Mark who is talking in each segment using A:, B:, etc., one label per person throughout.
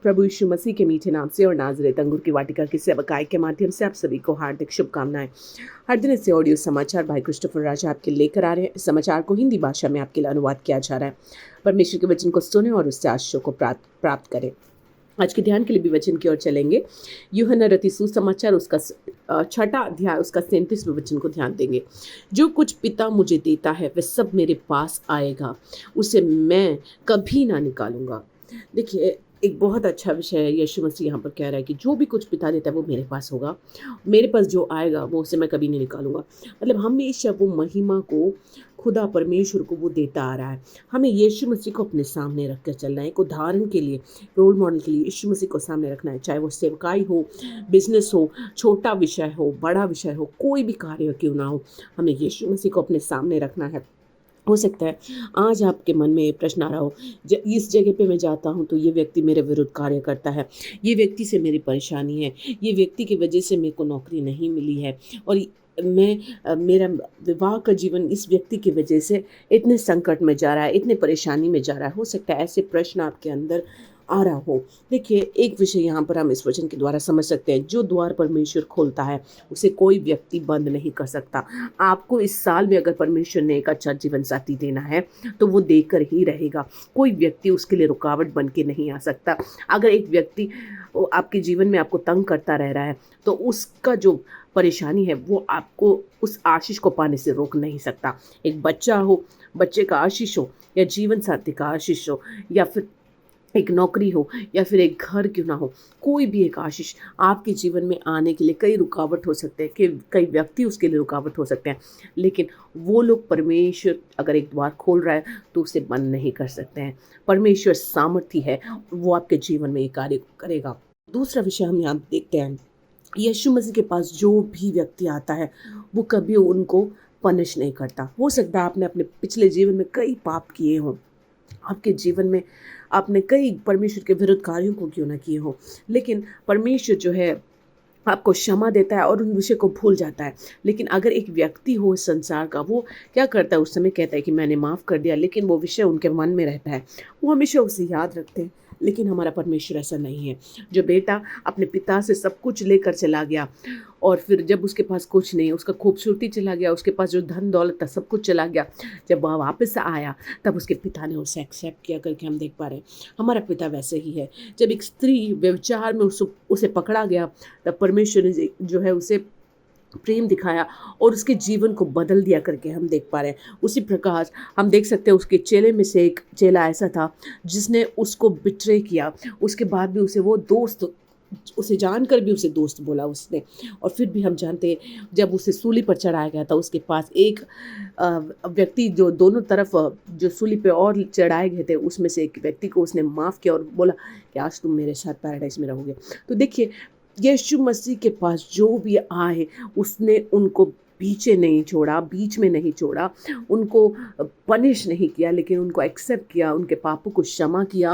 A: प्रभु यीशु मसीह के मीठे नाम से और नाज़रेत अंगूर की वाटिका की सेवकाई के माध्यम से आप सभी को हार्दिक शुभकामनाएं। हर दिन ऐसे ऑडियो समाचार भाई क्रिस्टोफर राजा आपके लेकर आ रहे हैं। इस समाचार को हिंदी भाषा में आपके लिए अनुवाद किया जा रहा है। परमेश्वर के वचन को सुने और उससे आशीषों को प्राप्त करें। आज के ध्यान के लिए भी वचन की ओर चलेंगे। यूहन्ना रचित सुसमाचार उसका 6वां अध्याय उसका 37वें वचन को ध्यान देंगे। जो कुछ पिता मुझे देता है वह सब मेरे पास आएगा, उसे मैं कभी ना निकालूंगा। देखिए, एक बहुत अच्छा विषय है। यीशु मसीह यहाँ पर कह रहा है कि जो भी कुछ पिता देता है वो मेरे पास होगा, मेरे पास जो आएगा वो उसे मैं कभी नहीं निकालूंगा। मतलब हमेशा वो महिमा को खुदा परमेश्वर को वो देता आ रहा है। हमें यीशु मसीह को अपने सामने रख कर चलना है। एक उदाहरण के लिए, रोल मॉडल के लिए यीशु मसीह को सामने रखना है। चाहे वो सेवकाई हो, बिजनेस हो, छोटा विषय हो, बड़ा विषय हो, कोई भी कार्य क्यों ना हो, हमें यीशु मसीह को अपने सामने रखना है। हो सकता है आज आपके मन में ये प्रश्न आ रहा हो, इस जगह पे मैं जाता हूँ तो ये व्यक्ति मेरे विरुद्ध कार्य करता है, ये व्यक्ति से मेरी परेशानी है, ये व्यक्ति की वजह से मेरे को नौकरी नहीं मिली है, और मेरा विवाह का जीवन इस व्यक्ति की वजह से इतने संकट में जा रहा है, इतने परेशानी में जा रहा है। हो सकता है ऐसे प्रश्न आपके अंदर आ रहा हो। देखिए, एक विषय यहाँ पर हम इस वचन के द्वारा समझ सकते हैं। जो द्वार परमेश्वर खोलता है उसे कोई व्यक्ति बंद नहीं कर सकता। आपको इस साल में अगर परमेश्वर ने एक अच्छा जीवन साथी देना है तो वो देकर ही रहेगा। कोई व्यक्ति उसके लिए रुकावट बन के नहीं आ सकता। अगर एक व्यक्ति आपके जीवन में आपको तंग करता रह रहा है तो उसका जो परेशानी है वो आपको उस आशीष को पाने से रोक नहीं सकता। एक बच्चा हो, बच्चे का आशीष हो, या जीवन साथी का आशीष हो, या फिर एक नौकरी हो, या फिर एक घर क्यों ना हो, कोई भी एक आशीष आपके जीवन में आने के लिए कई रुकावट हो सकते हैं, कि कई व्यक्ति उसके लिए रुकावट हो सकते हैं, लेकिन वो लोग परमेश्वर अगर एक द्वार खोल रहा है तो उसे बंद नहीं कर सकते हैं। परमेश्वर सामर्थी है, वो आपके जीवन में एक कार्य करेगा। दूसरा विषय हम यहाँ देखते हैं, यीशु मसीह के पास जो भी व्यक्ति आता है वो कभी उनको पनिश नहीं करता। हो सकता है आपने अपने पिछले जीवन में कई पाप किए हों, आपके जीवन में आपने कई परमेश्वर के विरुद्ध कार्यों को क्यों ना किए हो, लेकिन परमेश्वर जो है आपको क्षमा देता है और उन विषय को भूल जाता है। लेकिन अगर एक व्यक्ति हो इस संसार का, वो क्या करता है, उस समय कहता है कि मैंने माफ़ कर दिया, लेकिन वो विषय उनके मन में रहता है, वो हमेशा उसे याद रखते हैं। लेकिन हमारा परमेश्वर ऐसा नहीं है। जो बेटा अपने पिता से सब कुछ लेकर चला गया और फिर जब उसके पास कुछ नहीं, उसका खूबसूरती चला गया, उसके पास जो धन दौलत था सब कुछ चला गया, जब वह वापस आया तब उसके पिता ने उसे एक्सेप्ट किया करके हम देख पा रहे हैं। हमारा पिता वैसे ही है। जब एक स्त्री व्यभिचार में उसे पकड़ा गया तब परमेश्वर ने जो है उसे प्रेम दिखाया और उसके जीवन को बदल दिया करके हम देख पा रहे हैं। उसी प्रकार हम देख सकते हैं उसके चेले में से एक चेला ऐसा था जिसने उसको बिट्रे किया, उसके बाद भी उसे वो दोस्त, उसे जानकर भी उसे दोस्त बोला उसने। और फिर भी हम जानते हैं जब उसे सूली पर चढ़ाया गया था, उसके पास एक व्यक्ति जो दोनों तरफ जो सूली पे और चढ़ाए गए थे, उसमें से एक व्यक्ति को उसने माफ़ किया और बोला कि आज तुम मेरे साथ पैराडाइज में रहोगे। तो देखिए, यीशु मसीह के पास जो भी आए उसने उनको पीछे नहीं छोड़ा, बीच में नहीं छोड़ा, उनको पनिश नहीं किया, लेकिन उनको एक्सेप्ट किया, उनके पापों को क्षमा किया,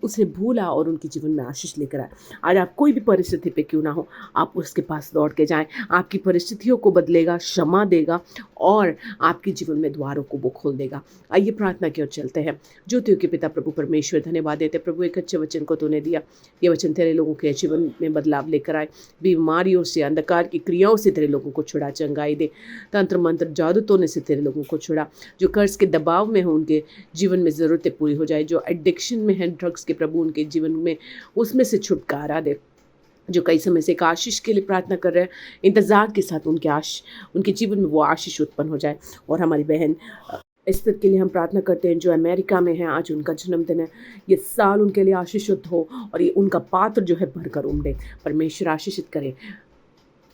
A: उसे भूला और उनके जीवन में आशीष लेकर आए। आज आप कोई भी परिस्थिति पे क्यों ना हो, आप उसके पास दौड़ के जाएं। आपकी परिस्थितियों को बदलेगा, क्षमा देगा और आपके जीवन में द्वारों को वो खोल देगा। आइए प्रार्थना की ओर चलते हैं। ज्योतियों के पिता प्रभु परमेश्वर, धन्यवाद देते प्रभु, एक अच्छे वचन को तूने दिया। ये वचन तेरे लोगों के जीवन में बदलाव लेकर आए। बीमारियों से, अंधकार की क्रियाओं से तेरे लोगों को छुड़ा, चंगाई दे। तंत्र मंत्र जादू टोने से तेरे लोगों को छुड़ा। जो कर्ज के दबाव में हो उनके जीवन में ज़रूरतें पूरी हो जाए। जो एडिक्शन में है ड्रग्स के प्रभु, उनके जीवन में उसमें से छुटकारा दे। जो कई समय से एक आशीष के लिए प्रार्थना कर रहे हैं, इंतज़ार के साथ उनके जीवन में वो आशीष उत्पन्न हो जाए। और हमारी बहन एस्थर के लिए हम प्रार्थना करते हैं जो अमेरिका में है, आज उनका जन्मदिन है। ये साल उनके लिए आशीषित हो और ये उनका पात्र जो है भरकर उमड़े। परमेश्वर आशीषित करे।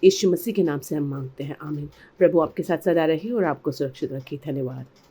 A: यीशु मसीह के नाम से हम मांगते हैं, आमीन। प्रभु आपके साथ सदा रहे और आपको सुरक्षित रखे। धन्यवाद।